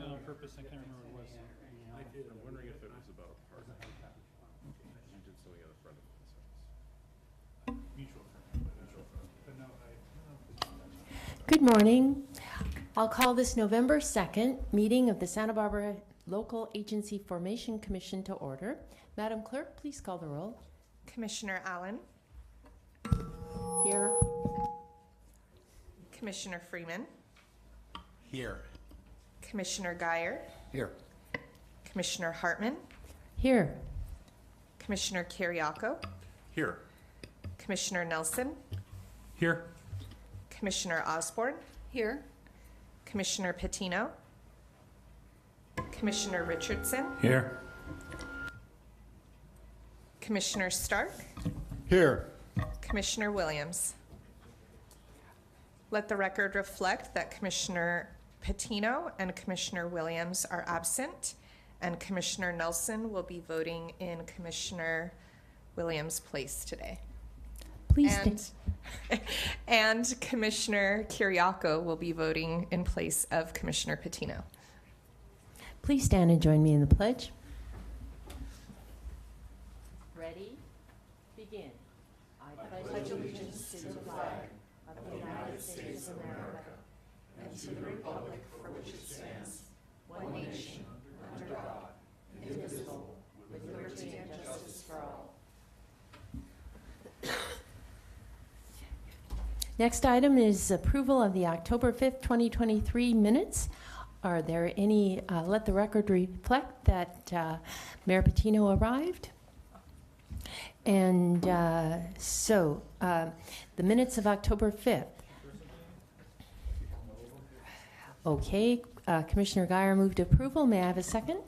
it on purpose. I can't remember what it was. I did. I'm wondering if it was about part of it. You did something on the front of it. Mutual friend. But no, Good morning. I'll call this November 2nd meeting of the Santa Barbara Local Agency Formation Commission to order. Madam Clerk, please call the roll. Commissioner Allen, Here. Commissioner Freeman, Here. Commissioner Geyer, Here. Commissioner Hartman, Here. Commissioner Kiriako, Here. Commissioner Nelson, here. Commissioner Osborne, Here. Commissioner Patino, Commissioner Richardson, Here. Commissioner Stark, Here. Commissioner Williams. Let the record reflect that Commissioner Patino and Commissioner Williams are absent, and Commissioner Nelson will be voting in Commissioner Williams' place today. Please And Commissioner Kiriako will be voting in place of Commissioner Patino. Please stand and join me in the pledge. Ready? Begin. I pledge allegiance to the flag of the United States of America and to the republic for which it stands, one nation, under God, indivisible, with liberty and justice for all. Next item is approval of the October 5th, 2023 minutes. Are there any, let the record reflect that Mayor Patino arrived. And the minutes of October 5th. Okay, Commissioner Geyer moved approval. May I have a second?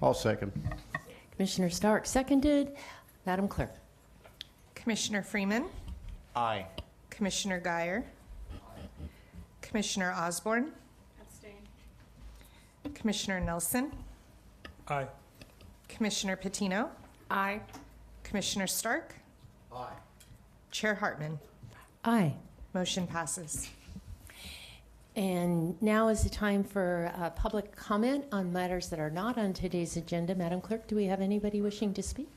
I'll second. Commissioner Stark seconded. Madam Clerk. Commissioner Freeman, Aye. Commissioner Geyer, Commissioner Osborne, Commissioner Nelson, Aye. Commissioner Patino, Aye. Commissioner Stark, Aye. Chair Hartman. Aye. Motion passes. And now is the time for public comment on matters that are not on today's agenda. Madam Clerk, do we have anybody wishing to speak?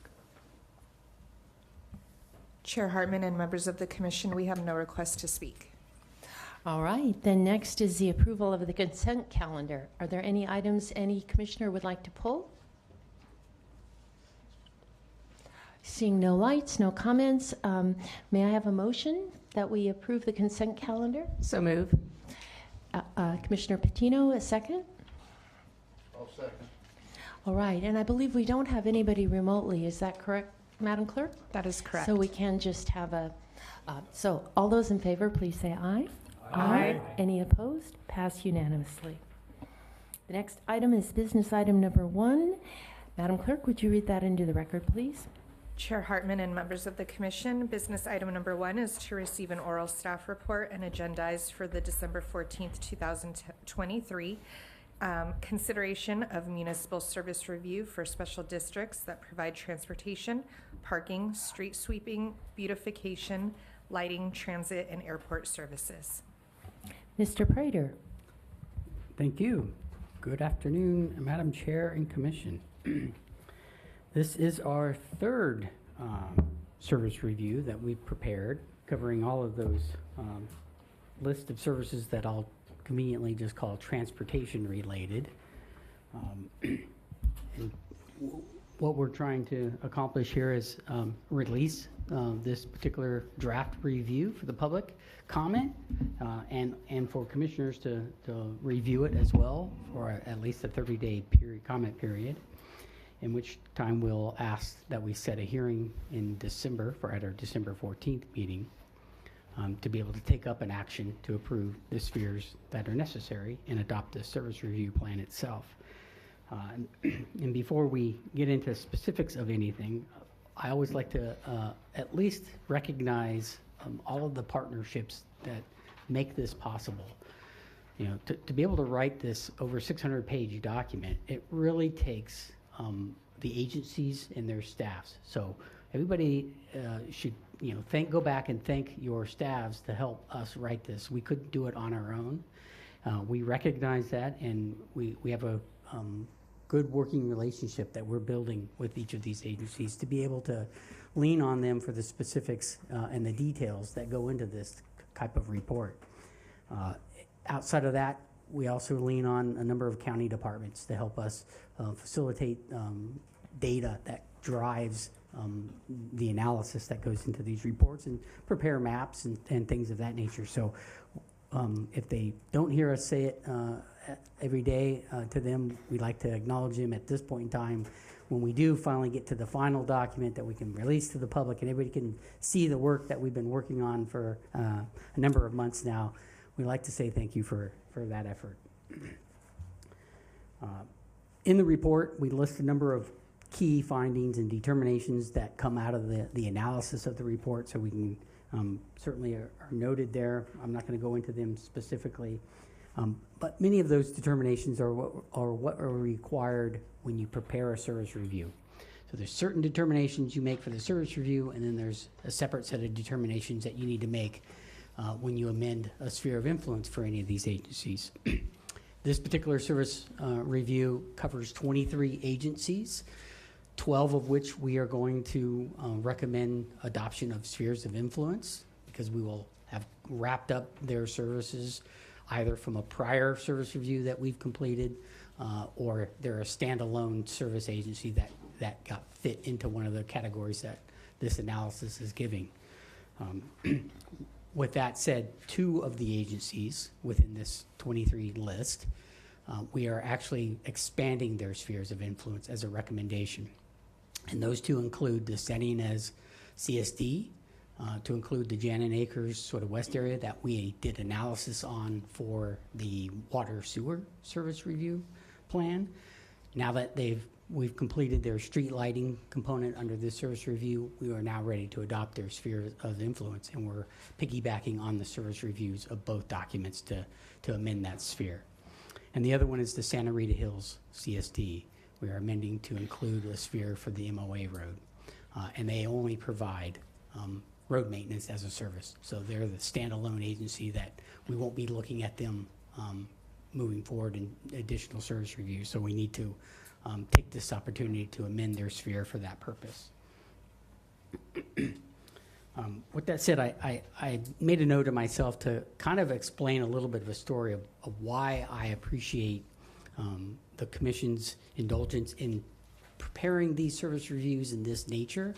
Chair Hartman and members of the commission, we have no request to speak. All right, then next is the approval of the consent calendar. Are there any items any commissioner would like to pull? Seeing no lights, no comments, may I have a motion that we approve the consent calendar? So move. Commissioner Patino, a second? I'll second. All right, and I believe we don't have anybody remotely. Is that correct, Madam Clerk? That is correct. So we can just have a, so all those in favor, please say aye. Aye. Any opposed? Passed unanimously. The next item is business item number 1. Madam Clerk, would you read that into the record, please? Chair Hartman and members of the commission, business item number 1 is to receive an oral staff report and agendize for the December 14th, 2023 consideration of municipal service review for special districts that provide transportation, parking, street sweeping, beautification, lighting, transit, and airport services. Mr. Prater. Thank you. Good afternoon, Madam Chair and Commission. This is our third service review that we've prepared, covering all of those list of services that I'll conveniently just call transportation related. And what we're trying to accomplish here is release this particular draft review for the public comment and for commissioners to review it as well for at least a 30-day comment period, in which time we'll ask that we set a hearing in December at our December 14th meeting to be able to take up an action to approve the spheres that are necessary and adopt the service review plan itself. And before we get into specifics of anything, I always like to at least recognize all of the partnerships that make this possible. You know, to be able to write this over 600-page document, it really takes the agencies and their staffs. So everybody should, you know, go back and thank your staffs to help us write this. We couldn't do it on our own. We recognize that, and we have a good working relationship that we're building with each of these agencies to be able to lean on them for the specifics and the details that go into this type of report. Outside of that, we also lean on a number of county departments to help us facilitate data that drives the analysis that goes into these reports and prepare maps and things of that nature. So if they don't hear us say it every day to them, we like to acknowledge them at this point in time. When we do finally get to the final document that we can release to the public and everybody can see the work that we've been working on for a number of months now, we like to say thank you for that effort. In the report, we list a number of key findings and determinations that come out of the analysis of the report, so we can certainly are noted there. I'm not going to go into them specifically, but many of those determinations are what are required when you prepare a service review. So there's certain determinations you make for the service review, and then there's a separate set of determinations that you need to make when you amend a sphere of influence for any of these agencies. This particular service review covers 23 agencies, 12 of which we are going to recommend adoption of spheres of influence, because we will have wrapped up their services either from a prior service review that we've completed or they're a standalone service agency that got fit into one of the categories that this analysis is giving. With that said, 2 of the agencies within this 23 list, we are actually expanding their spheres of influence as a recommendation. And those 2 include the setting as CSD, to include the Janin Acres sort of west area that we did analysis on for the water sewer service review plan. Now that we've completed their street lighting component under this service review, we are now ready to adopt their sphere of influence, and we're piggybacking on the service reviews of both documents to amend that sphere. And the other one is the Santa Rita Hills CSD. We are amending to include a sphere for the MOA road, and they only provide road maintenance as a service. So they're the standalone agency that we won't be looking at them moving forward in additional service reviews. So we need to take this opportunity to amend their sphere for that purpose. With that said, I made a note of myself to kind of explain a little bit of a story of why I appreciate the Commission's indulgence in preparing these service reviews in this nature,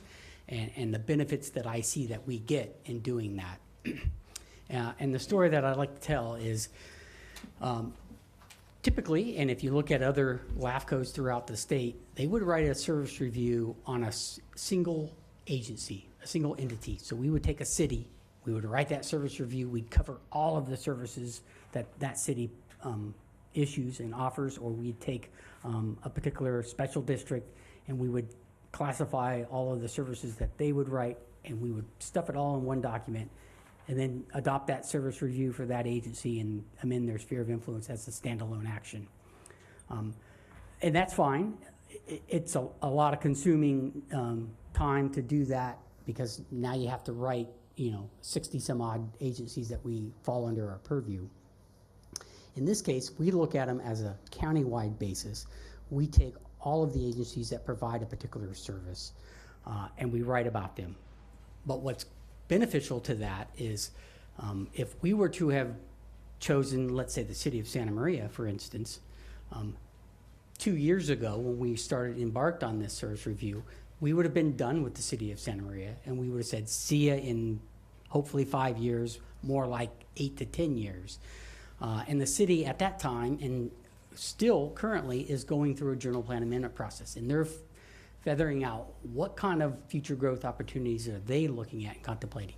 and the benefits that I see that we get in doing that. And the story that I'd like to tell is typically, and if you look at other LAFCOs throughout the state, they would write a service review on a single agency, a single entity. So we would take a city, we would write that service review, we'd cover all of the services that city issues and offers, or we'd take a particular special district and we would classify all of the services that they would write, and we would stuff it all in one document and then adopt that service review for that agency and amend their sphere of influence as a standalone action. And that's fine. It's a lot of consuming time to do that, because now you have to write 60 some odd agencies that we fall under our purview. In this case, we look at them as a county-wide basis. We take all of the agencies that provide a particular service and we write about them. But what's beneficial to that is if we were to have chosen, let's say, the city of Santa Maria, for instance, 2 years ago when we embarked on this service review, we would have been done with the city of Santa Maria, and we would have said, see ya in hopefully 5 years, more like 8 to 10 years. And the city at that time, and still currently, is going through a general plan amendment process, and they're feathering out what kind of future growth opportunities are they looking at and contemplating.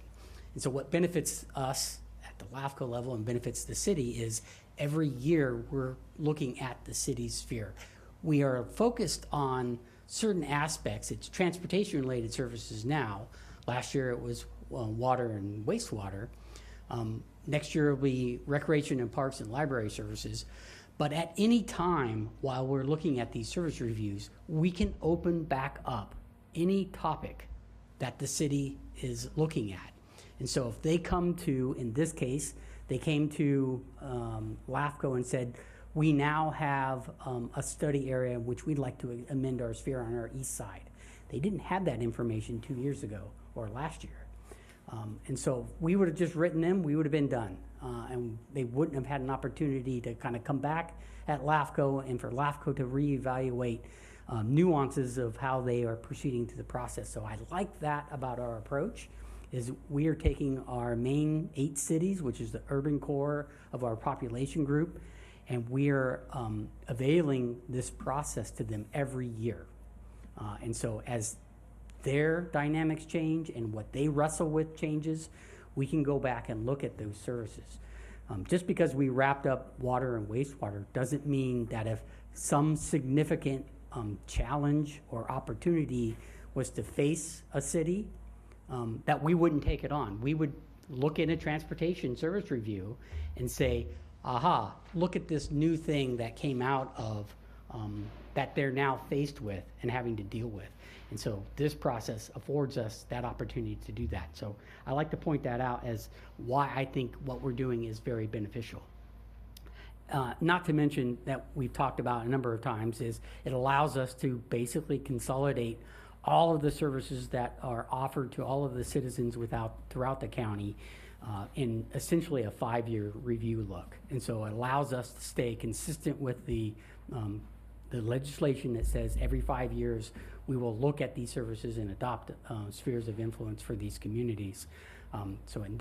And so what benefits us at the LAFCO level and benefits the city is every year we're looking at the city's sphere. We are focused on certain aspects. It's transportation related services now. Last year it was water and wastewater. Next year will be recreation and parks and library services. But at any time while we're looking at these service reviews, we can open back up any topic that the city is looking at. And so if they come to, in this case, They came to LAFCO and said, we now have a study area in which we'd like to amend our sphere on our east side. They didn't have that information 2 years ago or last year. And so we would have just written them, we would have been done. And they wouldn't have had an opportunity to kind of come back at LAFCO and for LAFCO to reevaluate nuances of how they are proceeding through the process. So I like that about our approach, is we are taking our main 8 cities, which is the urban core of our population group, and we are availing this process to them every year. And so as their dynamics change and what they wrestle with changes, we can go back and look at those services. Just because we wrapped up water and wastewater doesn't mean that if some significant challenge or opportunity was to face a city, that we wouldn't take it on. We would look in a transportation service review and say, aha, look at this new thing that came out of that they're now faced with and having to deal with. And so this process affords us that opportunity to do that. So I like to point that out as why I think what we're doing is very beneficial. Not to mention that we've talked about a number of times is it allows us to basically consolidate all of the services that are offered to all of the citizens throughout the county in essentially a 5-year review look. And so it allows us to stay consistent with the legislation that says every 5 years we will look at these services and adopt spheres of influence for these communities. So in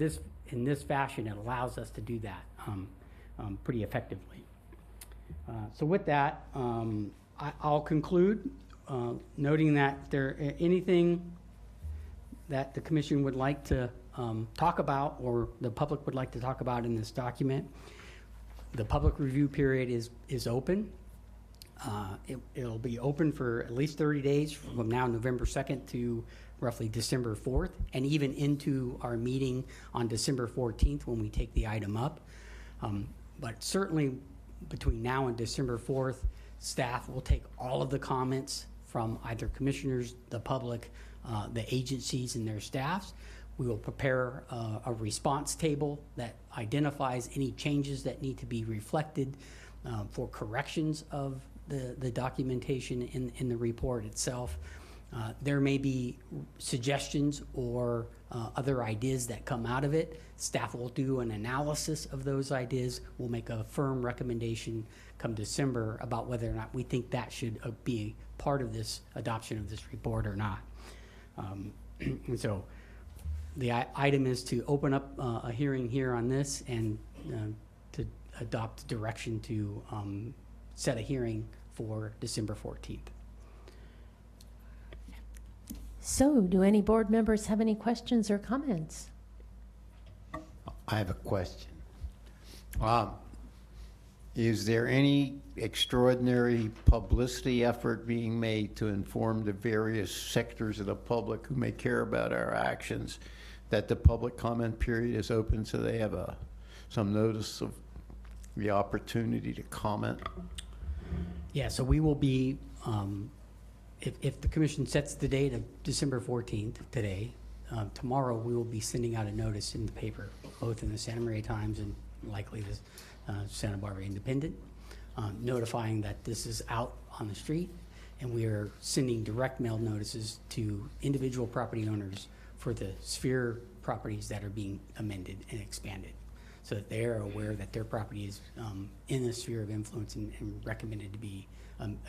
this fashion, it allows us to do that pretty effectively. So with that, I'll conclude noting that anything that the commission would like to talk about or the public would like to talk about in this document, the public review period is open. It'll be open for at least 30 days from now, November 2nd to roughly December 4th, and even into our meeting on December 14th when we take the item up. But certainly between now and December 4th, staff will take all of the comments from either commissioners, the public, the agencies and their staffs. We will prepare a response table that identifies any changes that need to be reflected for corrections of the documentation in the report itself. There may be suggestions or other ideas that come out of it. Staff will do an analysis of those ideas. We'll make a firm recommendation come December about whether or not we think that should be part of this adoption of this report or not. And so the item is to open up a hearing here on this and to adopt direction to set a hearing for December 14th. So, do any board members have any questions or comments? I have a question. Is there any extraordinary publicity effort being made to inform the various sectors of the public who may care about our actions that the public comment period is open so they have some notice of the opportunity to comment? Yeah, so we will be, if the commission sets the date of December 14th today, tomorrow we will be sending out a notice in the paper, both in the Santa Maria Times and likely the Santa Barbara Independent, notifying that this is out on the street, and we are sending direct mail notices to individual property owners for the sphere properties that are being amended and expanded, so that they are aware that their property is in a sphere of influence and recommended to be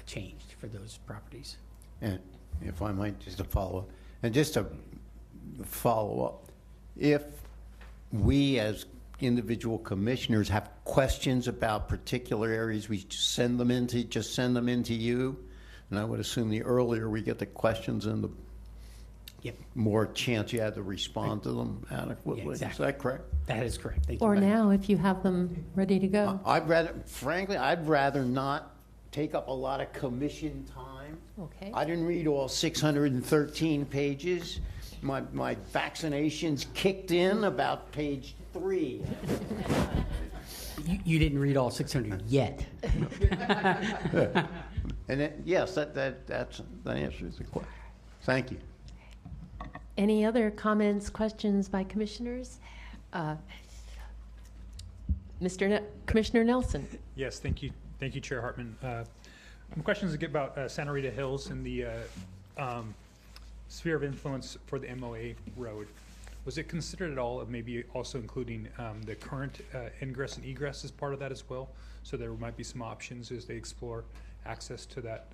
changed for those properties. And if I might, just to follow up, and just to follow up, if we as individual commissioners have questions about particular areas, we just send them into you, and I would assume the earlier we get the questions and the more chance you have to respond to them adequately. Yeah, exactly. Is that correct? That is correct. Thank you. Or now, if you have them ready to go. Frankly, I'd rather not take up a lot of commission time. Okay. I didn't read all 613 pages. My vaccinations kicked in about page 3. You didn't read all 600 yet. And then, yes, that answers the question. Thank you. Any other comments, questions by commissioners? Commissioner Nelson. Yes, thank you. Thank you, Chair Hartman. My question is about Santa Rita Hills and the sphere of influence for the MOA road. Was it considered at all of maybe also including the current ingress and egress as part of that as well? So there might be some options as they explore access to that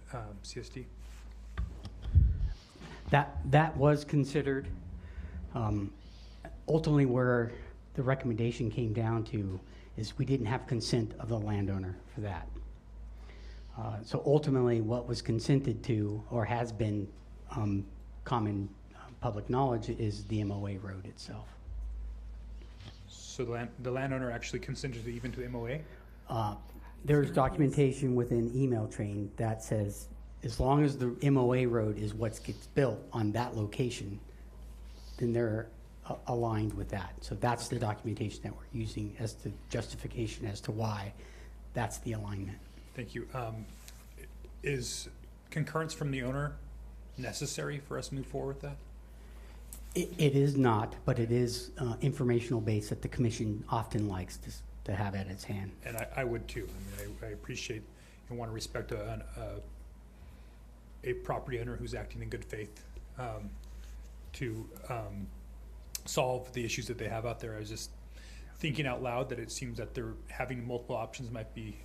CSD? That was considered. Ultimately, where the recommendation came down to is we didn't have consent of the landowner for that. So ultimately, what was consented to, or has been common public knowledge, is the MOA road itself. So the landowner actually consented even to MOA? There's documentation within email train that says as long as the MOA road is what gets built on that location, then they're aligned with that. So that's the documentation that we're using as the justification as to why that's the alignment. Thank you. Is concurrence from the owner necessary for us to move forward with that? It is not, but it is informational based that the commission often likes to have at its hand. And I would too. I mean, I appreciate and want to respect a property owner who's acting in good faith to solve the issues that they have out there. I was just thinking out loud that it seems that they're having multiple options might be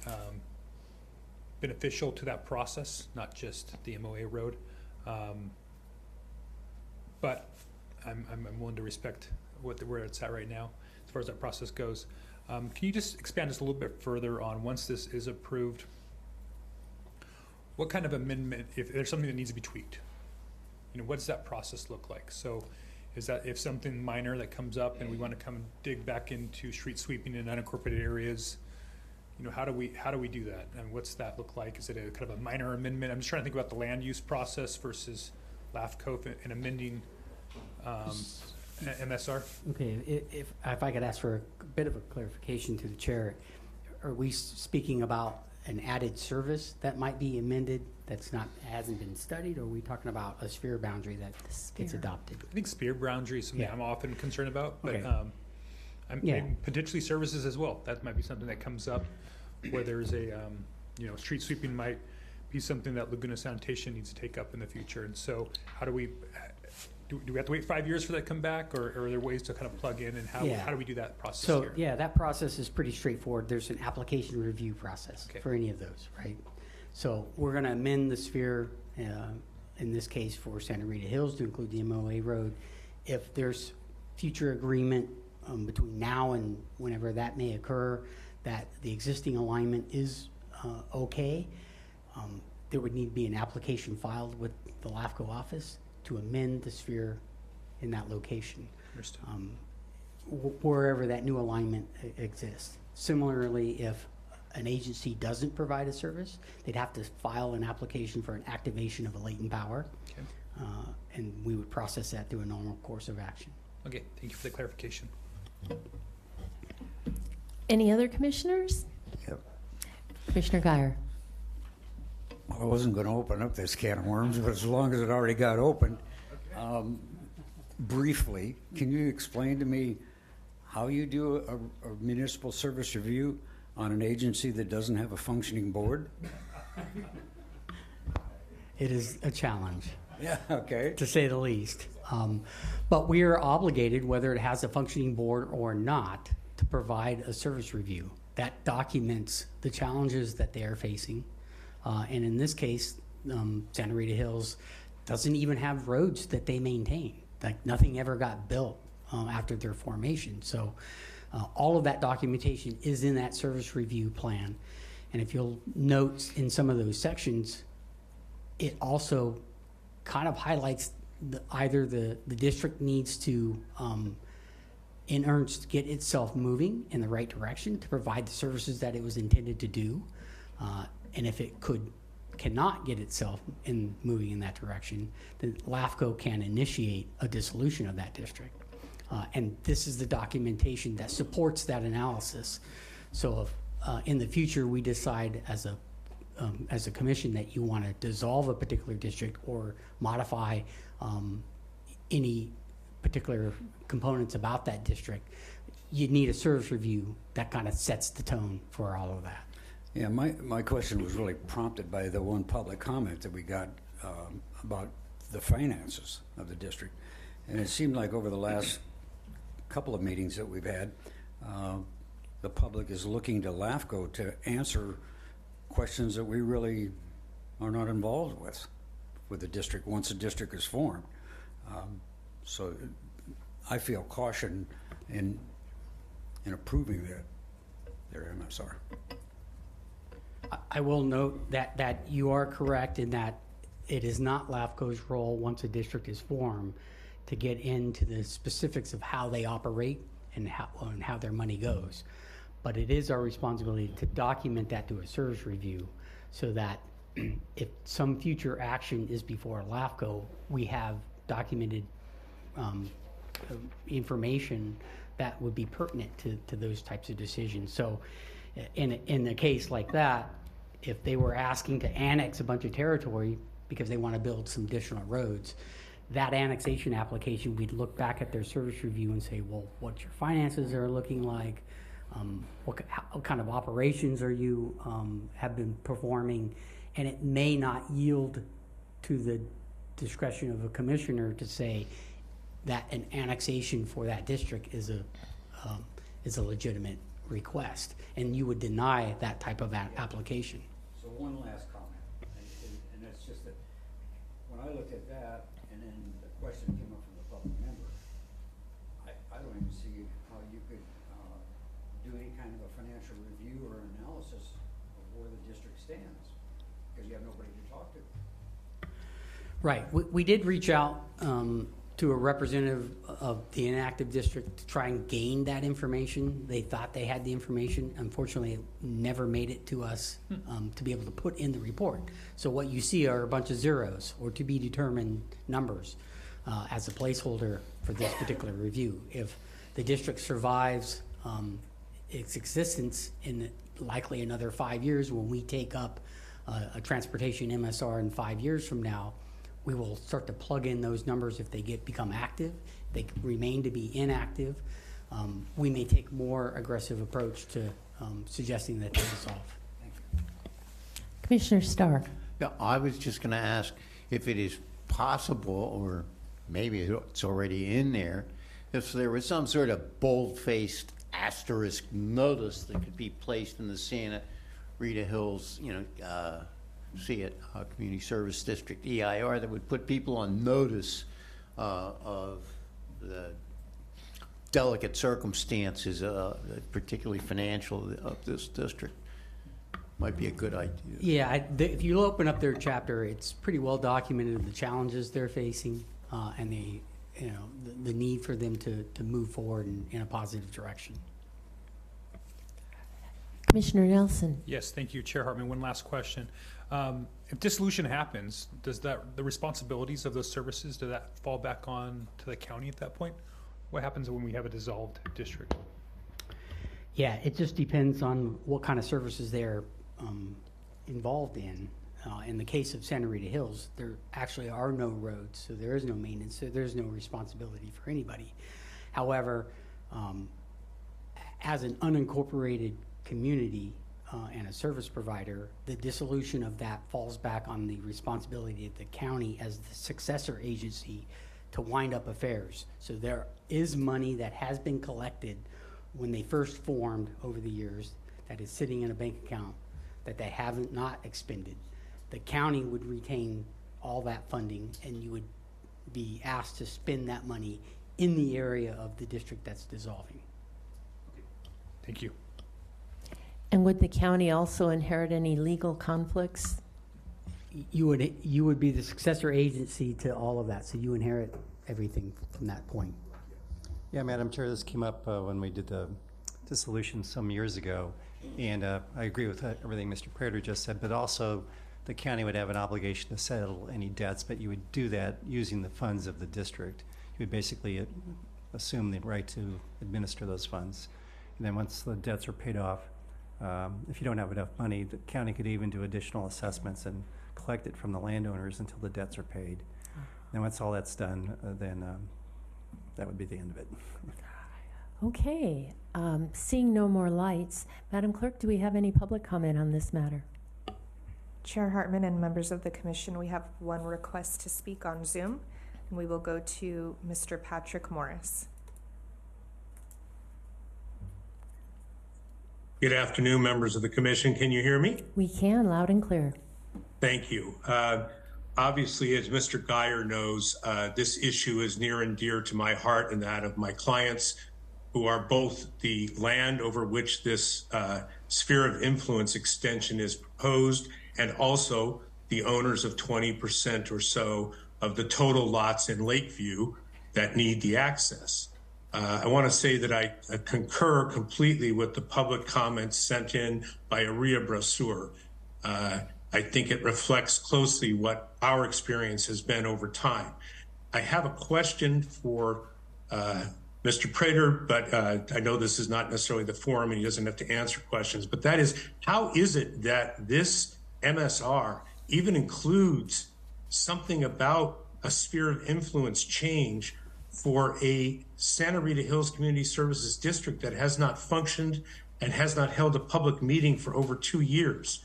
beneficial to that process, not just the MOA road. But I'm willing to respect where it's at right now as far as that process goes. Can you just expand just a little bit further on, once this is approved, what kind of amendment, if there's something that needs to be tweaked, you know, what does that process look like? So is that if something minor that comes up and we want to come dig back into street sweeping in unincorporated areas, you know, how do we do that? And what's that look like? Is it a kind of a minor amendment? I'm just trying to think about the land use process versus LAFCO and amending MSR. Okay, if I could ask for a bit of a clarification to the chair, are we speaking about an added service that might be amended that's hasn't been studied, or are we talking about a sphere boundary that gets adopted? I think spear boundary is something I'm often concerned about, but Okay. potentially services as well. That might be something that comes up where there's a, you know, street sweeping might be something that Laguna Sanitation needs to take up in the future. And so how do we, do we have to wait 5 years for that to come back, or are there ways to kind of plug in, and how do we do that process So, here? yeah, that process is pretty straightforward. There's an application review process for any of those, right? So we're going to amend the sphere, in this case for Santa Rita Hills, to include the MOA road. If there's future agreement between now and whenever that may occur, that the existing alignment is okay, there would need to be an application filed with the LAFCO office to amend the sphere in that location, Understood. wherever that new alignment exists. Similarly, if an agency doesn't provide a service, they'd have to file an application for an activation of a latent power, Okay. and we would process that through a normal course of action. Okay, thank you for the clarification. Any other commissioners? Yep. Commissioner Guyer. Well, I wasn't going to open up this can of worms, but as long as it already got opened, briefly, can you explain to me how you do a municipal service review on an agency that doesn't have a functioning board? It is a challenge, Yeah, okay. to say the least. But we are obligated, whether it has a functioning board or not, to provide a service review that documents the challenges that they are facing. And in this case, Santa Rita Hills doesn't even have roads that they maintain. Like, nothing ever got built after their formation. So all of that documentation is in that service review plan. And if you'll note in some of those sections, it also kind of highlights either the district needs to in earnest get itself moving in the right direction to provide the services that it was intended to do, and if it cannot get itself moving in that direction, then LAFCO can initiate a dissolution of that district, and this is the documentation that supports that analysis. So if in the future we decide as a commission that you want to dissolve a particular district or modify any particular components about that district, you need a service review that kind of sets the tone for all of that. Yeah, my question was really prompted by the one public comment that we got about the finances of the district. And it seemed like over the last couple of meetings that we've had, the public is looking to LAFCO to answer questions that we really are not involved with the district once the district is formed. So I feel caution in approving their MSR. I will note that you are correct in that it is not LAFCO's role, once a district is formed, to get into the specifics of how they operate and how their money goes. But it is our responsibility to document that to a service review so that if some future action is before LAFCO, we have documented information that would be pertinent to those types of decisions. So in a case like that, if they were asking to annex a bunch of territory because they want to build some additional roads, that annexation application, we'd look back at their service review and say, well, what your finances are looking like, what kind of operations are you have been performing, and it may not yield to the discretion of a commissioner to say that an annexation for that district is a legitimate request, and you would deny that type of application. So one last comment, and that's just that when I looked at that, and then the question came up from the public member, I don't even see how you could do any kind of a financial review or analysis of where the district stands, because you have nobody to talk to. Right. We did reach out to a representative of the inactive district to try and gain that information. They thought they had the information. Unfortunately, it never made it to us to be able to put in the report. So what you see are a bunch of zeros or to be determined numbers as a placeholder for this particular review. If the district survives its existence in likely another 5 years, when we take up a transportation MSR in 5 years from now, we will start to plug in those numbers if they become active. They remain to be inactive. We may take more aggressive approach to suggesting that they dissolve. Thank you. Commissioner Starr. Yeah, I was just going to ask if it is possible, or maybe it's already in there, if there was some sort of bold-faced asterisk notice that could be placed in the Santa Rita Hills, Community Service District EIR that would put people on notice of the delicate circumstances, particularly financial, of this district. Might be a good idea. Yeah, if you open up their chapter, it's pretty well documented the challenges they're facing and the need for them to move forward in a positive direction. Commissioner Nelson. Yes, thank you, Chair Hartman. One last question. If dissolution happens, does the responsibilities of those services, do that fall back on to the county at that point? What happens when we have a dissolved district? Yeah, it just depends on what kind of services they're involved in. In the case of Santa Rita Hills, there actually are no roads, so there is no maintenance, so there's no responsibility for anybody. However, as an unincorporated community and a service provider, the dissolution of that falls back on the responsibility of the county as the successor agency to wind up affairs. So there is money that has been collected when they first formed over the years that is sitting in a bank account that they haven't not expended. The county would retain all that funding, and you would be asked to spend that money in the area of the district that's dissolving. Thank you. And would the county also inherit any legal conflicts? You would be the successor agency to all of that, so you inherit everything from that point. Yeah, Madam Chair, this came up when we did the dissolution some years ago, and I agree with everything Mr. Prater just said, but also the county would have an obligation to settle any debts, but you would do that using the funds of the district. You would basically assume the right to administer those funds. And then once the debts are paid off, if you don't have enough money, the county could even do additional assessments and collect it from the landowners until the debts are paid. And once all that's done, then that would be the end of it. Okay, seeing no more lights, Madam Clerk, do we have any public comment on this matter? Chair Hartman and members of the commission, we have one request to speak on Zoom, and we will go to Mr. Patrick Morris. Good afternoon, members of the commission. Can you hear me? We can, loud and clear. Thank you. Obviously, as Mr. Geyer knows, this issue is near and dear to my heart and that of my clients, who are both the land over which this sphere of influence extension is proposed, and also the owners of 20% or so of the total lots in Lakeview that need the access. I want to say that I concur completely with the public comments sent in by Aria Brasseur. I think it reflects closely what our experience has been over time. I have a question for Mr. Prater, but I know this is not necessarily the forum and he doesn't have to answer questions, but that is, how is it that this MSR even includes something about a sphere of influence change for a Santa Rita Hills Community Services District that has not functioned and has not held a public meeting for over 2 years?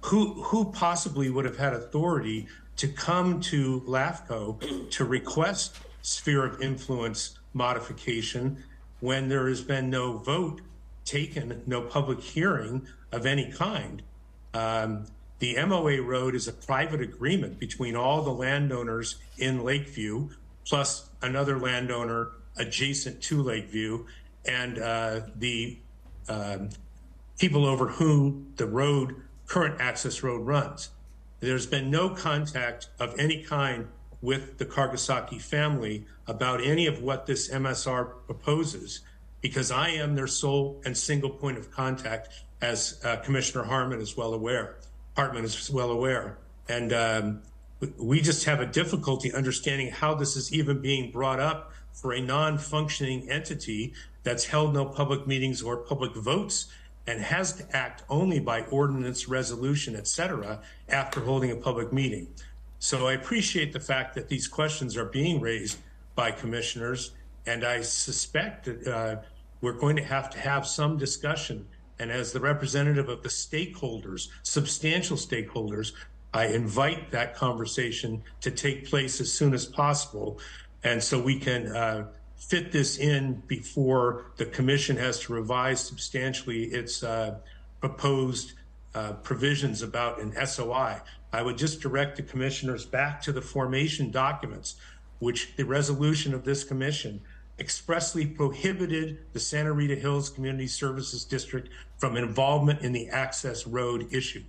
Who possibly would have had authority to come to LAFCO to request sphere of influence modification when there has been no vote taken, no public hearing of any kind? The MOA road is a private agreement between all the landowners in Lakeview, plus another landowner adjacent to Lakeview, and the people over whom the current access road runs. There's been no contact of any kind with the Kargasaki family about any of what this MSR proposes, because I am their sole and single point of contact, as Commissioner Hartman is well aware. And we just have a difficulty understanding how this is even being brought up for a non-functioning entity that's held no public meetings or public votes and has to act only by ordinance, resolution, et cetera, after holding a public meeting. So I appreciate the fact that these questions are being raised by commissioners, and I suspect that we're going to have some discussion. And as the representative of the stakeholders, substantial stakeholders, I invite that conversation to take place as soon as possible. And so we can fit this in before the commission has to revise substantially its proposed provisions about an SOI. I would just direct the commissioners back to the formation documents, which the resolution of this commission expressly prohibited the Santa Rita Hills Community Services District from involvement in the access road issue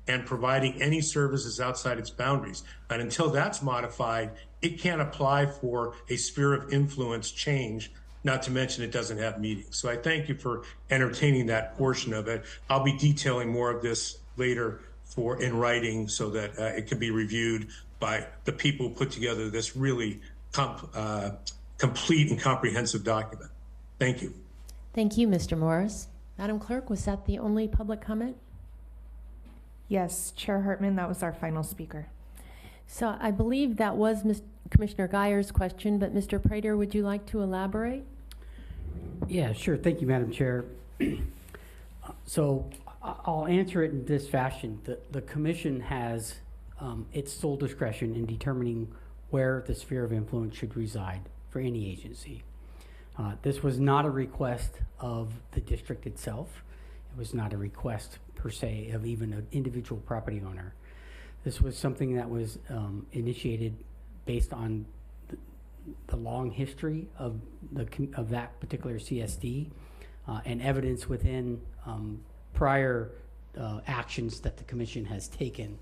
and providing any services outside its boundaries. And until that's modified, it can't apply for a sphere of influence change, not to mention it doesn't have meetings. So I thank you for entertaining that portion of it. I'll be detailing more of this later in writing so that it can be reviewed by the people who put together this really complete and comprehensive document. Thank you. Thank you, Mr. Morris. Madam Clerk, was that the only public comment? Yes, Chair Hartman, that was our final speaker. So I believe that was Commissioner Geyer's question, but Mr. Prater, would you like to elaborate? Yeah, sure. Thank you, Madam Chair. So I'll answer it in this fashion. The commission has its sole discretion in determining where the sphere of influence should reside for any agency. This was not a request of the district itself. It was not a request per se of even an individual property owner. This was something that was initiated based on the long history of that particular CSD and evidence within prior actions that the commission has taken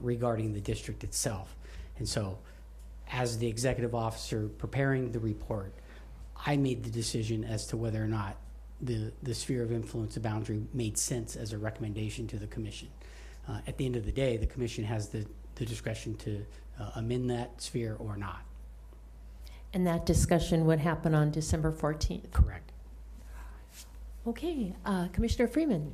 regarding the district itself. And so, as the executive officer preparing the report, I made the decision as to whether or not the sphere of influence, the boundary, made sense as a recommendation to the commission. At the end of the day, the commission has the discretion to amend that sphere or not. And that discussion would happen on December 14th. Correct. Okay, Commissioner Freeman.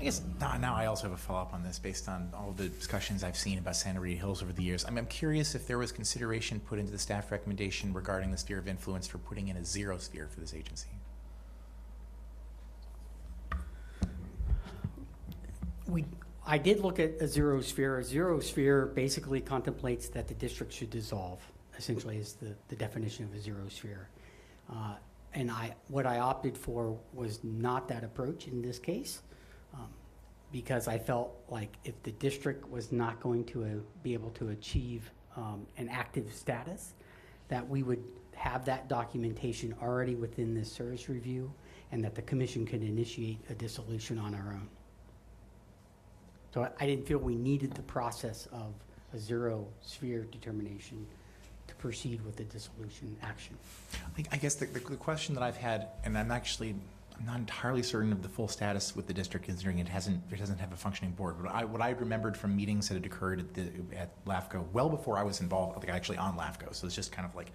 I guess now I also have a follow-up on this based on all the discussions I've seen about Santa Rita Hills over the years. I'm curious if there was consideration put into the staff recommendation regarding the sphere of influence for putting in a zero sphere for this agency. I did look at a zero sphere. A zero sphere basically contemplates that the district should dissolve, essentially is the definition of a zero sphere. And what I opted for was not that approach in this case, because I felt like if the district was not going to be able to achieve an active status, that we would have that documentation already within this service review, and that the commission could initiate a dissolution on our own. So I didn't feel we needed the process of a zero sphere determination to proceed with the dissolution action. I guess the question that I've had, and I'm not entirely certain of the full status with the district, considering it doesn't have a functioning board. But what I remembered from meetings that had occurred at LAFCO, well before I was involved, like actually on LAFCO, so it's just kind of like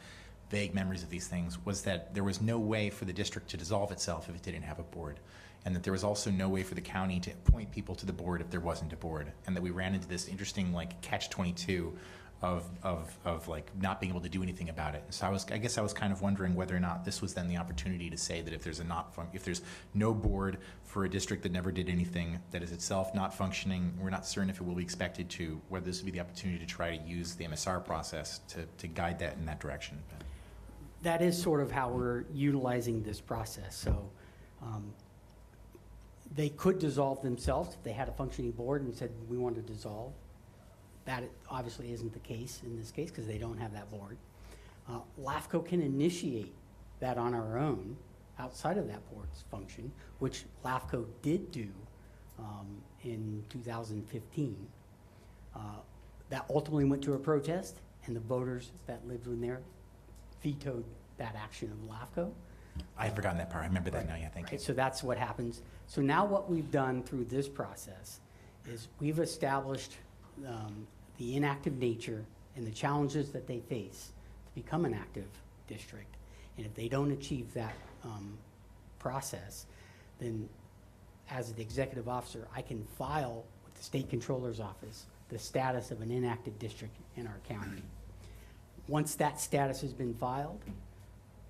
vague memories of these things, was that there was no way for the district to dissolve itself if it didn't have a board. And that there was also no way for the county to appoint people to the board if there wasn't a board. And that we ran into this interesting like catch-22 of like not being able to do anything about it. So I guess I was kind of wondering whether or not this was then the opportunity to say that if there's no board for a district that never did anything, that is itself not functioning, we're not certain if it will be expected to, whether this would be the opportunity to try to use the MSR process to guide that in that direction. That is sort of how we're utilizing this process. So they could dissolve themselves if they had a functioning board and said we want to dissolve. That obviously isn't the case in this case because they don't have that board. LAFCO can initiate that on our own outside of that board's function, which LAFCO did do in 2015. That ultimately went to a protest, and the voters that lived in there vetoed that action of LAFCO. I had forgotten that part. I remember that now. Yeah, thank you. So that's what happens. So now what we've done through this process is we've established the inactive nature and the challenges that they face to become an active district. And if they don't achieve that process, then as the executive officer, I can file with the state controller's office the status of an inactive district in our county. Once that status has been filed,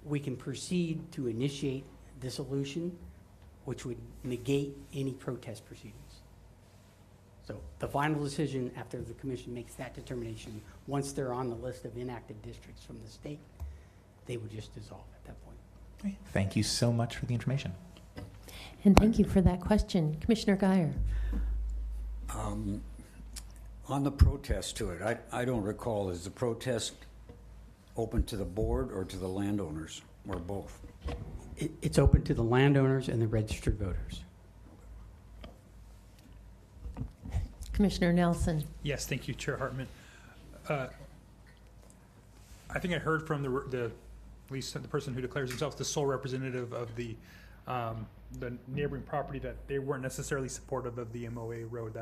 we can proceed to initiate dissolution, which would negate any protest proceedings. So the final decision after the commission makes that determination, once they're on the list of inactive districts from the state, they would just dissolve at that point. Okay. Thank you so much for the information. And thank you for that question. Commissioner Guyer. On the protest to it, I don't recall, is the protest open to the board or to the landowners, or both? It's open to the landowners and the registered voters. Commissioner Nelson. Yes, thank you, Chair Hartman. I think I heard from at least the person who declares himself the sole representative of the neighboring property that they weren't necessarily supportive of the MOA road.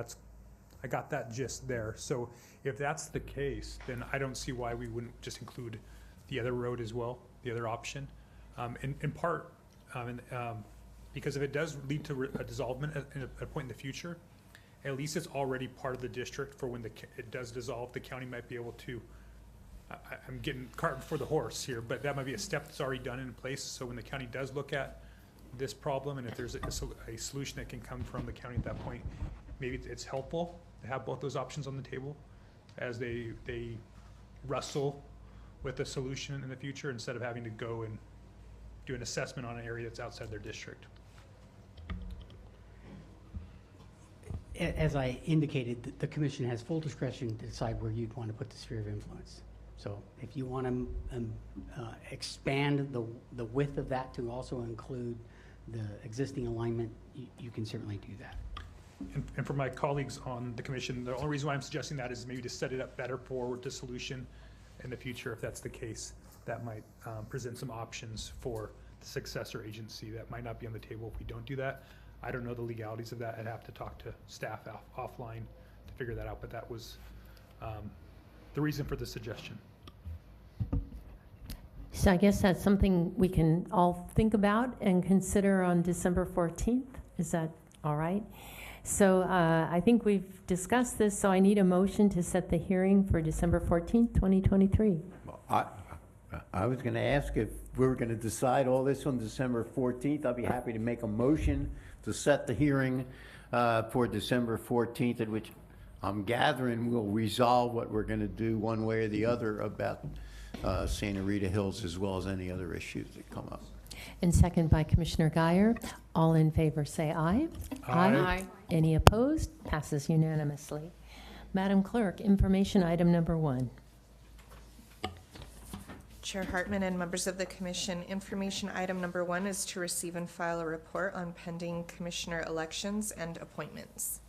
I got that gist there. So if that's the case, then I don't see why we wouldn't just include the other road as well, the other option. In part, because if it does lead to a dissolvement at a point in the future, at least it's already part of the district for when it does dissolve, the county might be able to, I'm getting cart before the horse here, but that might be a step that's already done in place. So when the county does look at this problem, and if there's a solution that can come from the county at that point, maybe it's helpful to have both those options on the table as they wrestle with a solution in the future instead of having to go and do an assessment on an area that's outside their district. As I indicated, the commission has full discretion to decide where you'd want to put the sphere of influence. So if you want to expand the width of that to also include the existing alignment, you can certainly do that. And for my colleagues on the commission, the only reason why I'm suggesting that is maybe to set it up better for dissolution in the future. If that's the case, that might present some options for the successor agency that might not be on the table if we don't do that. I don't know the legalities of that. I'd have to talk to staff offline to figure that out, but that was the reason for the suggestion. So I guess that's something we can all think about and consider on December 14th. Is that all right? So I think we've discussed this, so I need a motion to set the hearing for December 14th, 2023. I was going to ask if we were going to decide all this on December 14th. I'd be happy to make a motion to set the hearing for December 14th, at which I'm gathering we'll resolve what we're going to do one way or the other about Santa Rita Hills, as well as any other issues that come up. And second by Commissioner Guyer. All in favor say aye. Aye. Any opposed? Passes unanimously. Madam Clerk, information item number 1. Chair Hartman and members of the commission, information item number 1 is to receive and file a report on pending commissioner elections and appointments.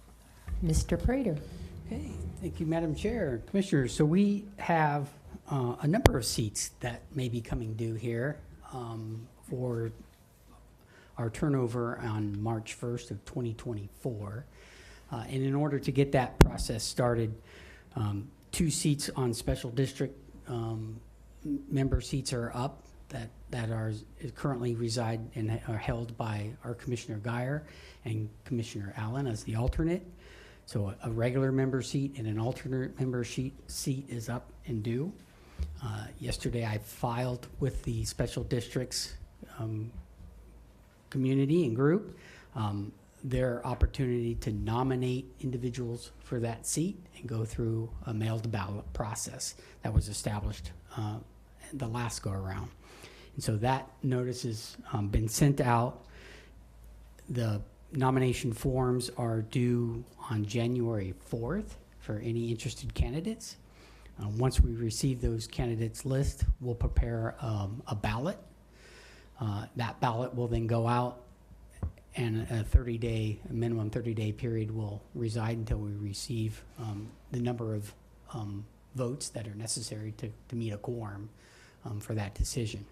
Mr. Prater. Okay, thank you, Madam Chair. Commissioners, so we have a number of seats that may be coming due here for our turnover on March 1st of 2024. And in order to get that process started, 2 seats on special district member seats are up that are currently reside and are held by our Commissioner Guyer and Commissioner Allen as the alternate. So a regular member seat and an alternate member seat is up and due. Yesterday I filed with the special districts community and group their opportunity to nominate individuals for that seat and go through a mailed ballot process that was established the last go around. And so that notice has been sent out. The nomination forms are due on January 4th for any interested candidates. Once we receive those candidates list, we'll prepare a ballot. That ballot will then go out, and a minimum 30-day period will reside until we receive the number of votes that are necessary to meet a quorum for that decision.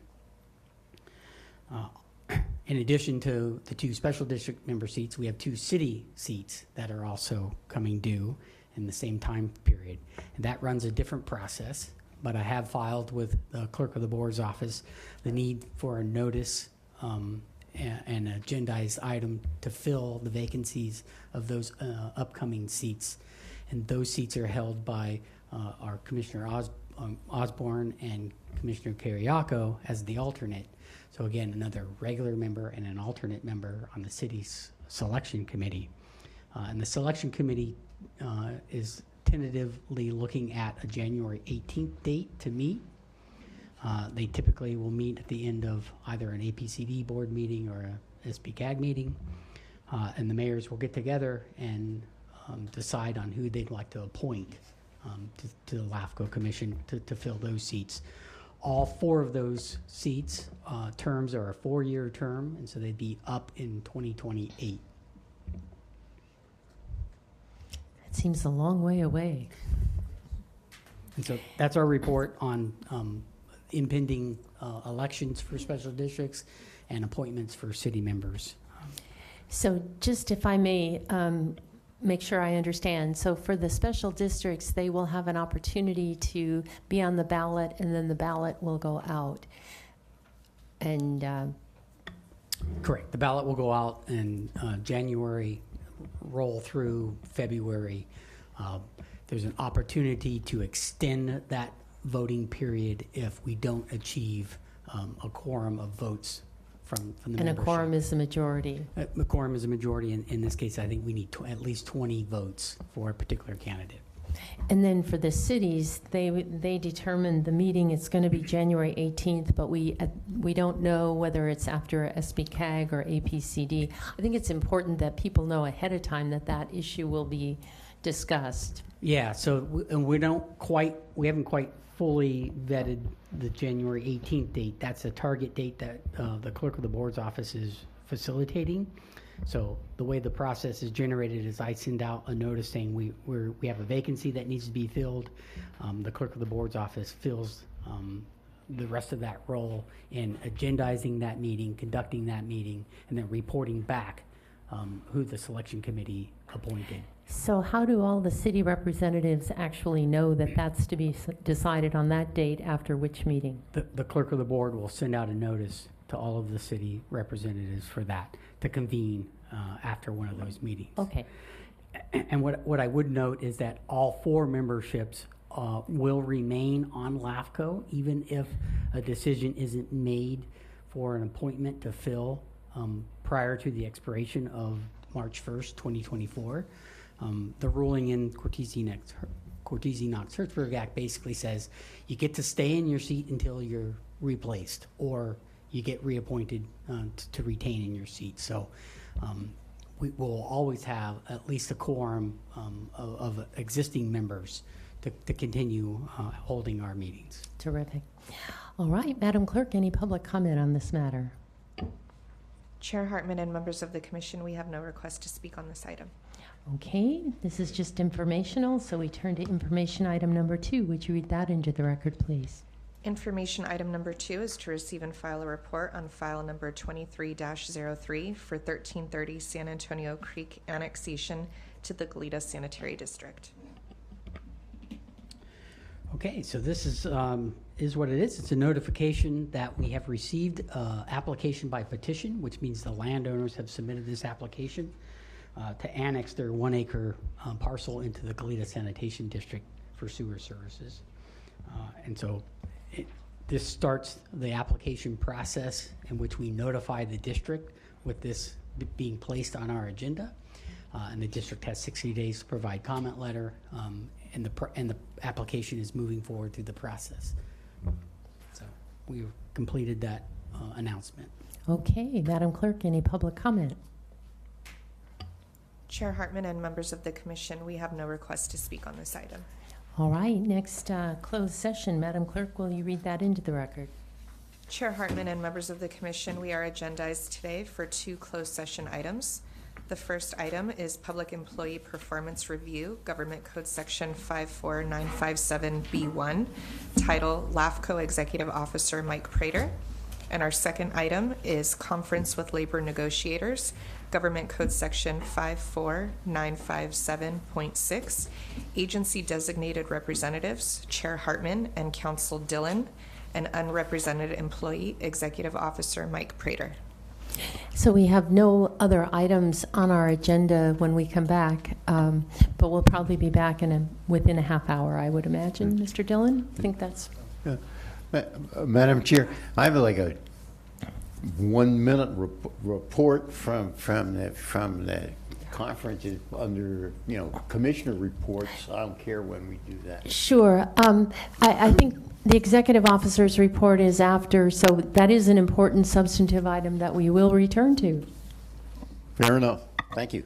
In addition to the 2 special district member seats, we have 2 city seats that are also coming due in the same time period. And that runs a different process, but I have filed with the clerk of the board's office the need for a notice and agendized item to fill the vacancies of those upcoming seats. And those seats are held by our Commissioner Osborne and Commissioner Kiriako as the alternate. So again, another regular member and an alternate member on the city's selection committee. And the selection committee is tentatively looking at a January 18th date to meet. They typically will meet at the end of either an APCD board meeting or a SBCAG meeting. And the mayors will get together and decide on who they'd like to appoint to the LAFCO Commission to fill those seats. All 4 of those seats, terms are a 4-year term, and so they'd be up in 2028. That seems a long way away. And so that's our report on impending elections for special districts and appointments for city members. So just if I may make sure I understand. So for the special districts, they will have an opportunity to be on the ballot, and then the ballot will go out. And Correct. The ballot will go out in January, roll through February. There's an opportunity to extend that voting period if we don't achieve a quorum of votes from the membership. a quorum is the majority. A quorum is a majority. In this case, I think we need at least 20 votes for a particular candidate. And then for the cities, they determine the meeting. It's going to be January 18th, but we don't know whether it's after SBCAG or APCD. I think it's important that people know ahead of time that issue will be discussed. Yeah. So we haven't quite fully vetted the January 18th date. That's a target date that the clerk of the board's office is facilitating. So the way the process is generated is I send out a notice saying we have a vacancy that needs to be filled. The clerk of the board's office fills the rest of that role in agendizing that meeting, conducting that meeting, and then reporting back who the selection committee appointed. So how do all the city representatives actually know that that's to be decided on that date after which meeting? The clerk of the board will send out a notice to all of the city representatives for that to convene after one of those meetings. Okay. And what I would note is that all 4 memberships will remain on LAFCO, even if a decision isn't made for an appointment to fill prior to the expiration of March 1st, 2024. The ruling in Cortese-Knox-Hertzberg Act basically says you get to stay in your seat until you're replaced, or you get reappointed to retain in your seat. So we will always have at least a quorum of existing members to continue holding our meetings. Terrific. All right, Madam Clerk, any public comment on this matter? Chair Hartman and members of the commission, we have no request to speak on this item. Okay, this is just informational, so we turn to information item number 2. Would you read that into the record, please? Information item number 2 is to receive and file a report on file number 23-03 for 1330 San Antonio Creek annexation to the Goleta Sanitary District. Okay, so this is what it is. It's a notification that we have received application by petition, which means the landowners have submitted this application to annex their 1-acre parcel into the Goleta Sanitation District for sewer services. And so this starts the application process in which we notify the district with this being placed on our agenda. And the district has 60 days to provide comment letter, and the application is moving forward through the process. So we completed that announcement. Okay, Madam Clerk, any public comment? Chair Hartman and members of the commission, we have no request to speak on this item. All right, next closed session. Madam Clerk, will you read that into the record? Chair Hartman and members of the commission, we are agendized today for 2 closed session items. The first item is Public Employee Performance Review, Government Code Section 54957B1, title LAFCO Executive Officer Mike Prater. And our second item is Conference with Labor Negotiators, Government Code Section 54957.6, Agency Designated Representatives, Chair Hartman and Counsel Dillon, and Unrepresented Employee Executive Officer Mike Prater. So we have no other items on our agenda when we come back, but we'll probably be back within a half hour, I would imagine. Mr. Dillon, I think that's... Madam Chair, I have like a 1-minute report from the conference under, commissioner reports. I don't care when we do that. Sure. I think the executive officer's report is after, so that is an important substantive item that we will return to. Fair enough. Thank you.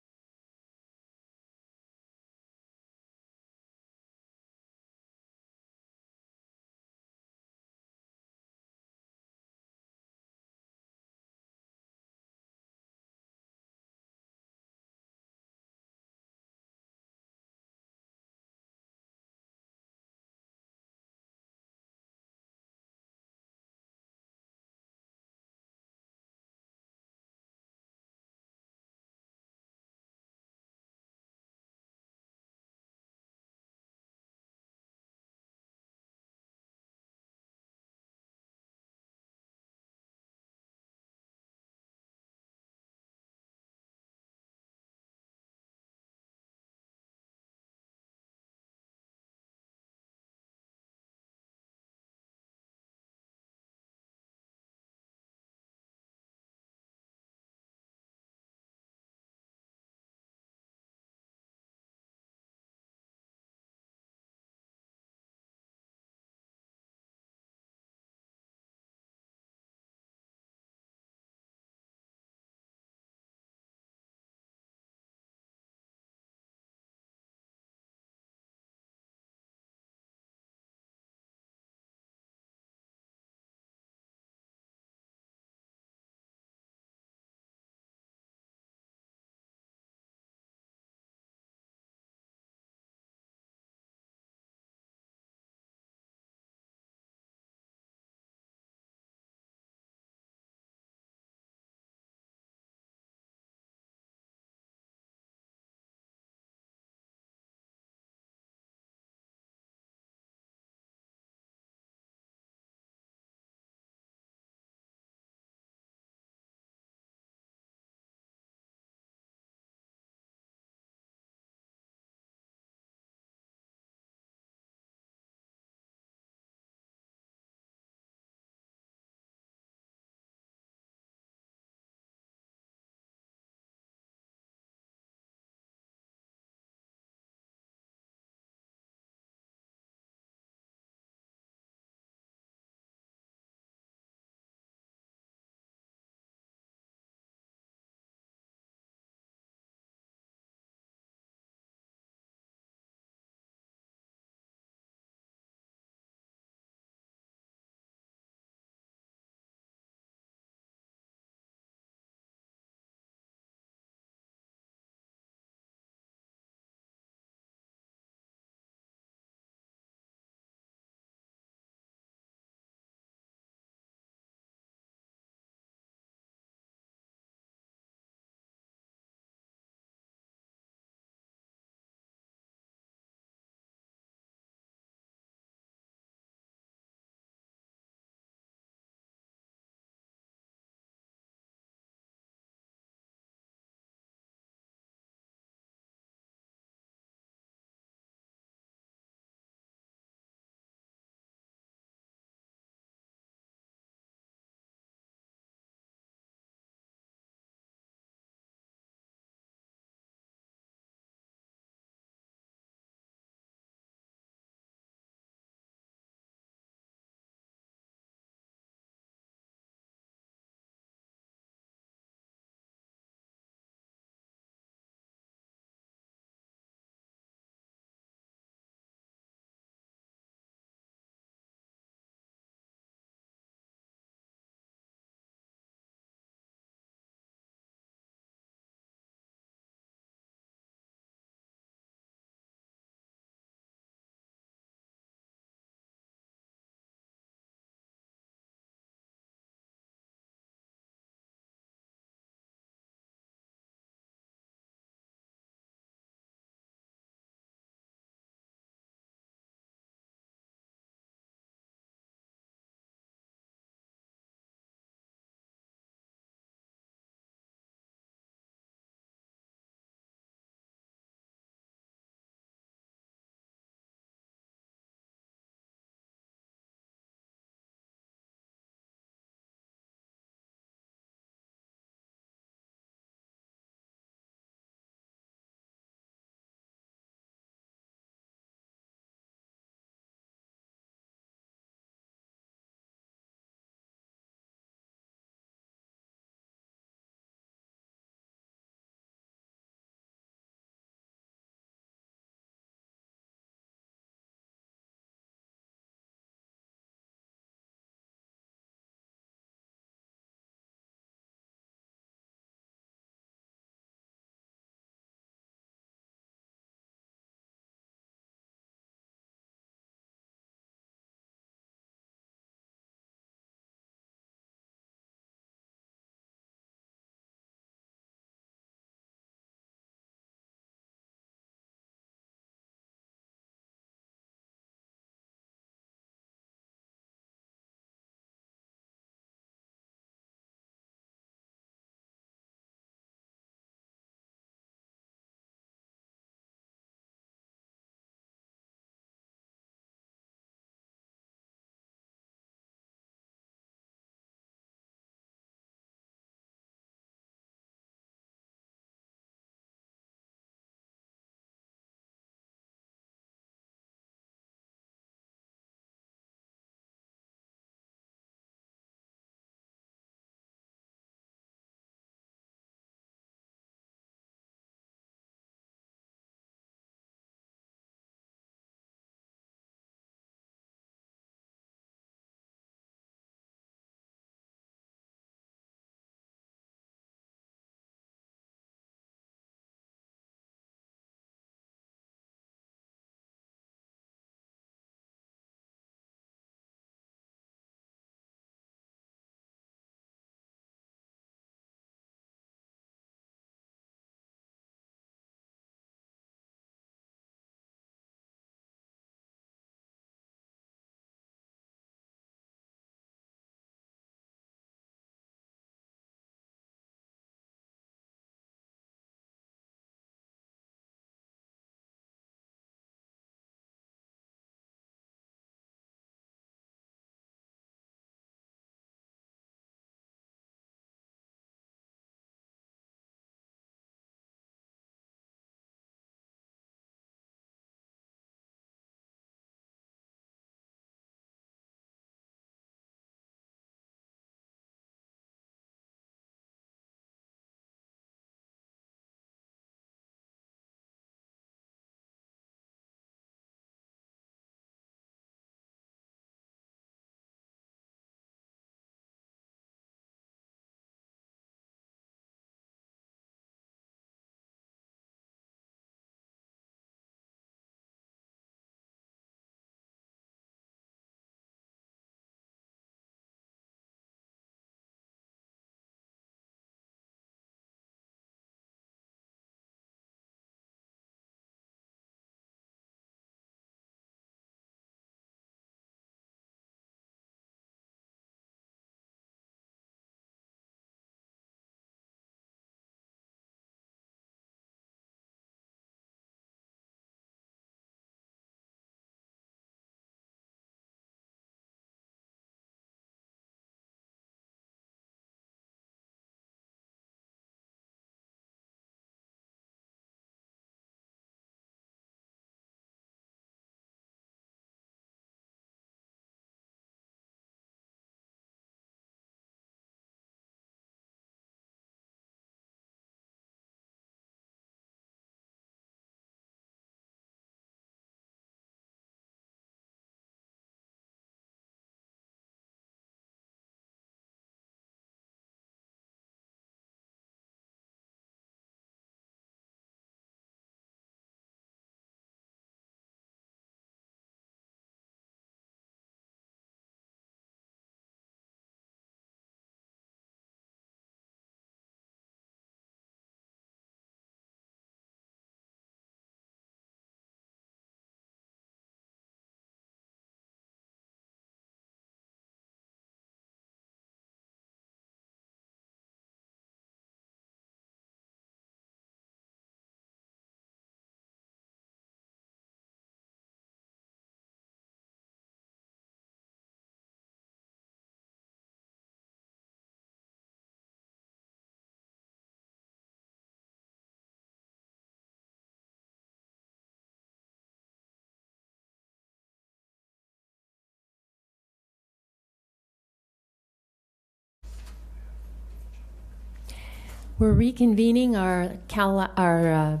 We're reconvening our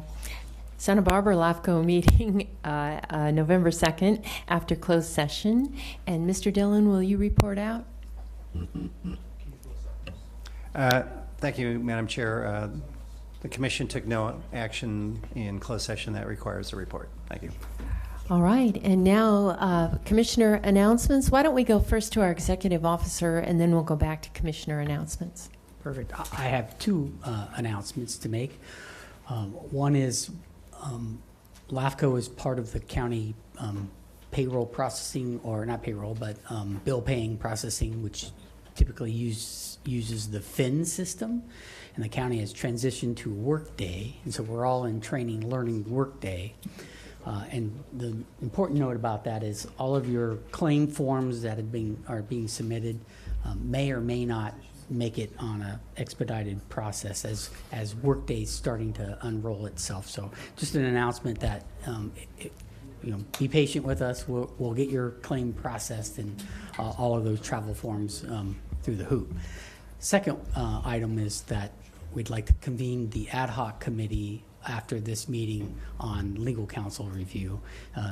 Santa Barbara LAFCO meeting November 2nd after closed session. And Mr. Dillon, will you report out? Thank you, Madam Chair. The Commission took no action in closed session that requires a report. Thank you. All right, and now Commissioner announcements. Why don't we go first to our Executive Officer, and then we'll go back to Commissioner announcements. Perfect. I have two announcements to make. One is LAFCO is part of the county payroll processing, or not payroll, but bill paying processing, which typically uses the FIN system. And the county has transitioned to Workday, and so we're all in training learning Workday. And the important note about that is all of your claim forms that are being submitted may or may not make it on a expedited process as Workday's starting to unroll itself. So just an announcement that be patient with us. We'll get your claim processed and all of those travel forms through the hoop. Second item is that we'd like to convene the ad hoc committee after this meeting on legal counsel review,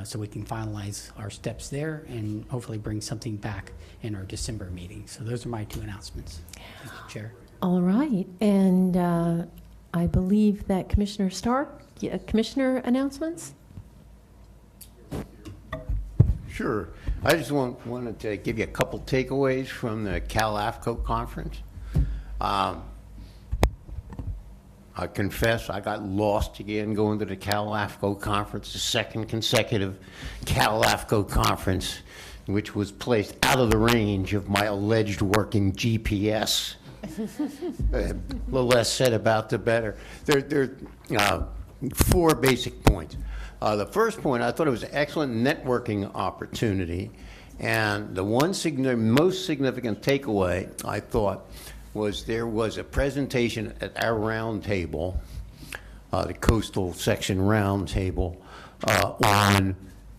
so we can finalize our steps there and hopefully bring something back in our December meeting. So those are my two announcements. Thank you, Chair. All right, and I believe that Commissioner Stark, Commissioner announcements? Sure. I just wanted to give you a couple takeaways from the LAFCO conference. I confess I got lost again going to the LAFCO conference, the second consecutive LAFCO conference, which was placed out of the range of my alleged working GPS. The less said about the better. There are 4 basic points. The first point, I thought it was an excellent networking opportunity, and the one most significant takeaway, I thought, was there was a presentation at our round table, the coastal section round table, on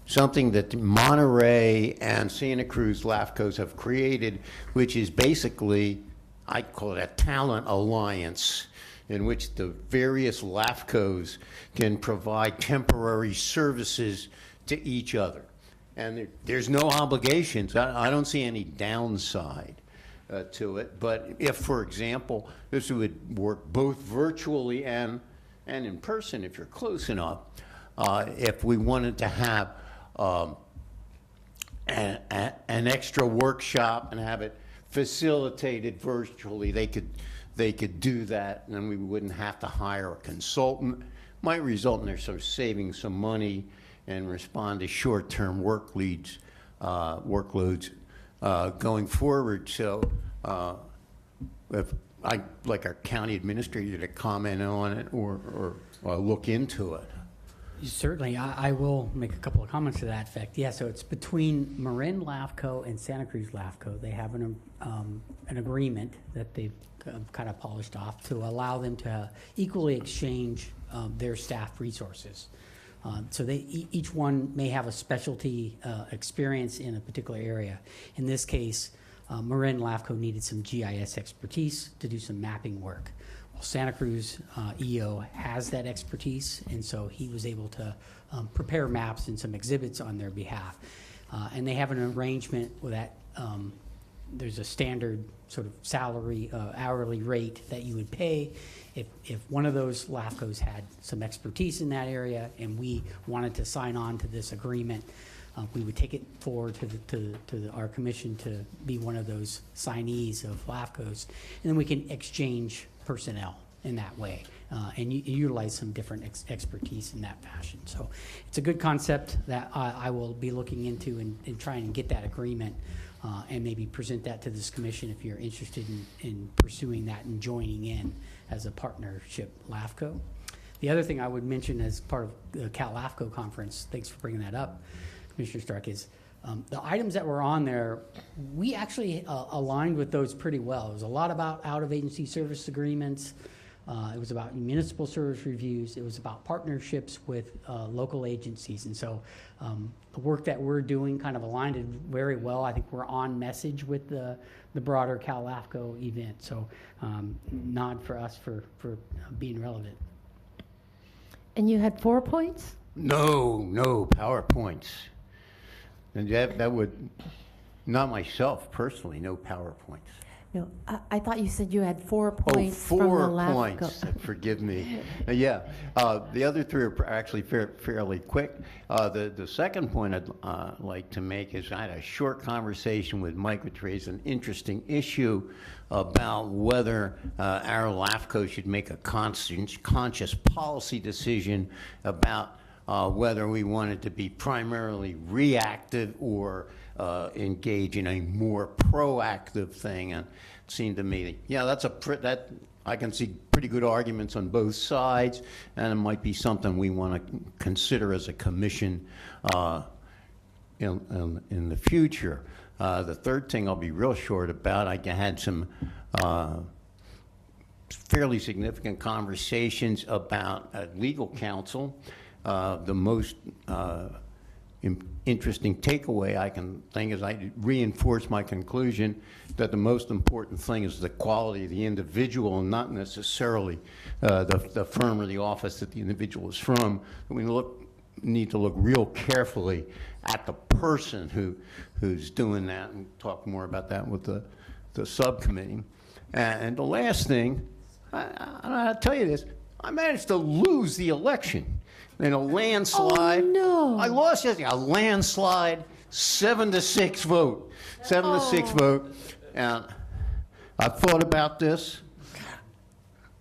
something that Monterey and Santa Cruz LAFCOs have created, which is basically, I call it a talent alliance, in which the various LAFCOs can provide temporary services to each other. And there's no obligations. I don't see any downside to it. But if, for example, this would work both virtually and in person, if you're close enough, if we wanted to have an extra workshop and have it facilitated virtually, they could do that, and then we wouldn't have to hire a consultant. Might result in their saving some money and respond to short-term workloads going forward. So if I'd like our county administrator to comment on it or look into it. Certainly, I will make a couple of comments to that effect. Yeah, so it's between Marin LAFCO and Santa Cruz LAFCO. They have an agreement that they've kind of polished off to allow them to equally exchange their staff resources. So each one may have a specialty experience in a particular area. In this case, Marin LAFCO needed some GIS expertise to do some mapping work. Well, Santa Cruz EO has that expertise, and so he was able to prepare maps and some exhibits on their behalf. And they have an arrangement with that. There's a standard sort of salary, hourly rate that you would pay if one of those LAFCOs had some expertise in that area and we wanted to sign on to this agreement. We would take it forward to our commission to be one of those signees of LAFCOs, and then we can exchange personnel in that way and utilize some different expertise in that fashion. So it's a good concept that I will be looking into and trying to get that agreement and maybe present that to this commission if you're interested in pursuing that and joining in as a partnership LAFCO. The other thing I would mention as part of the LAFCO conference, thanks for bringing that up, Commissioner Stark, is the items that were on there, we actually aligned with those pretty well. It was a lot about out-of-agency service agreements, It was about municipal service reviews. It was about partnerships with local agencies. And so the work that we're doing kind of aligned it very well. I think we're on message with the broader Cal LAFCO event. So nod for us for being relevant. And you had 4 points? No PowerPoints. And that would, not myself personally, no PowerPoints. No, I thought you said you had 4 points Oh, from 4 the LAFCO. points. Forgive me. Yeah, the other 3 are actually fairly quick. The second point I'd like to make is I had a short conversation with Mike, which raised an interesting issue about whether our LAFCO should make a conscious policy decision about whether we wanted to be primarily reactive or engage in a more proactive thing. And it seemed to me, yeah, that I can see pretty good arguments on both sides, and it might be something we want to consider as a commission in the future. The third thing I'll be real short about, I had some fairly significant conversations about legal counsel. The most interesting takeaway I can think is I reinforce my conclusion that the most important thing is the quality of the individual and not necessarily the firm or the office that the individual is from. We need to look real carefully at the person who's doing that, and talk more about that with the subcommittee. And the last thing, I'll tell you this, I managed to lose the election in a landslide. Oh, no. I lost yesterday, a landslide, 7-6 vote. 7-6 vote. And I thought about this.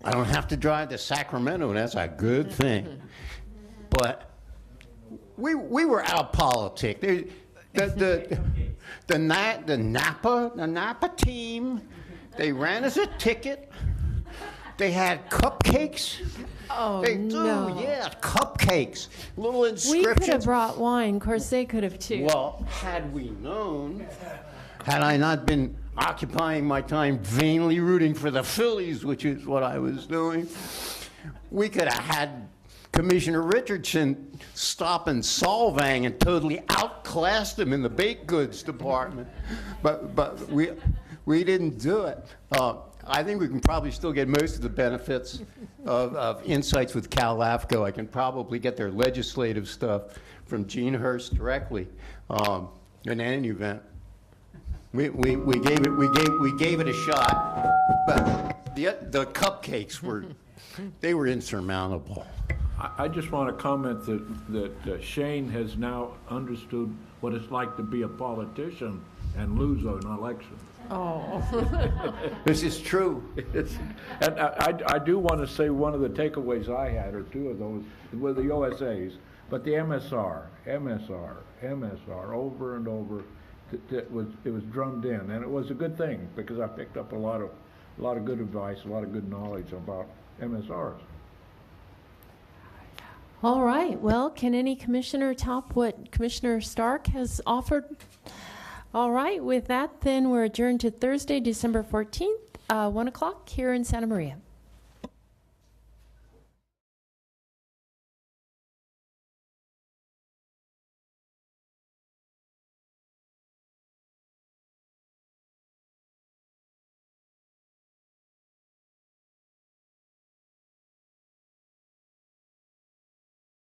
I don't have to drive to Sacramento, and that's a good thing. But we were out of politics. The Napa team, they ran as a ticket. They had cupcakes. Oh, They do, no. yeah, cupcakes. Little inscriptions. We could have brought wine. Of course, they could have too. Well, had we known, had I not been occupying my time vainly rooting for the Phillies, which is what I was doing, we could have had Commissioner Richardson stop in Solvang and totally outclassed him in the baked goods department. But we didn't do it. I think we can probably still get most of the benefits of insights with Cal LAFCO. I can probably get their legislative stuff from Gene Hurst directly. In any event, we gave it a shot, but the cupcakes were insurmountable. I just want to comment that Shane has now understood what it's like to be a politician and lose an election. Oh. This is true. And I do want to say one of the takeaways I had, or 2 of those, were the OSAs, but the MSR, over and over, it was drummed in, and it was a good thing because I picked up a lot of good advice, a lot of good knowledge about MSRs. All right. Well, can any commissioner top what Commissioner Stark has offered? All right. With that, then, we're adjourned to Thursday, December 14th, 1 o'clock here in Santa Maria.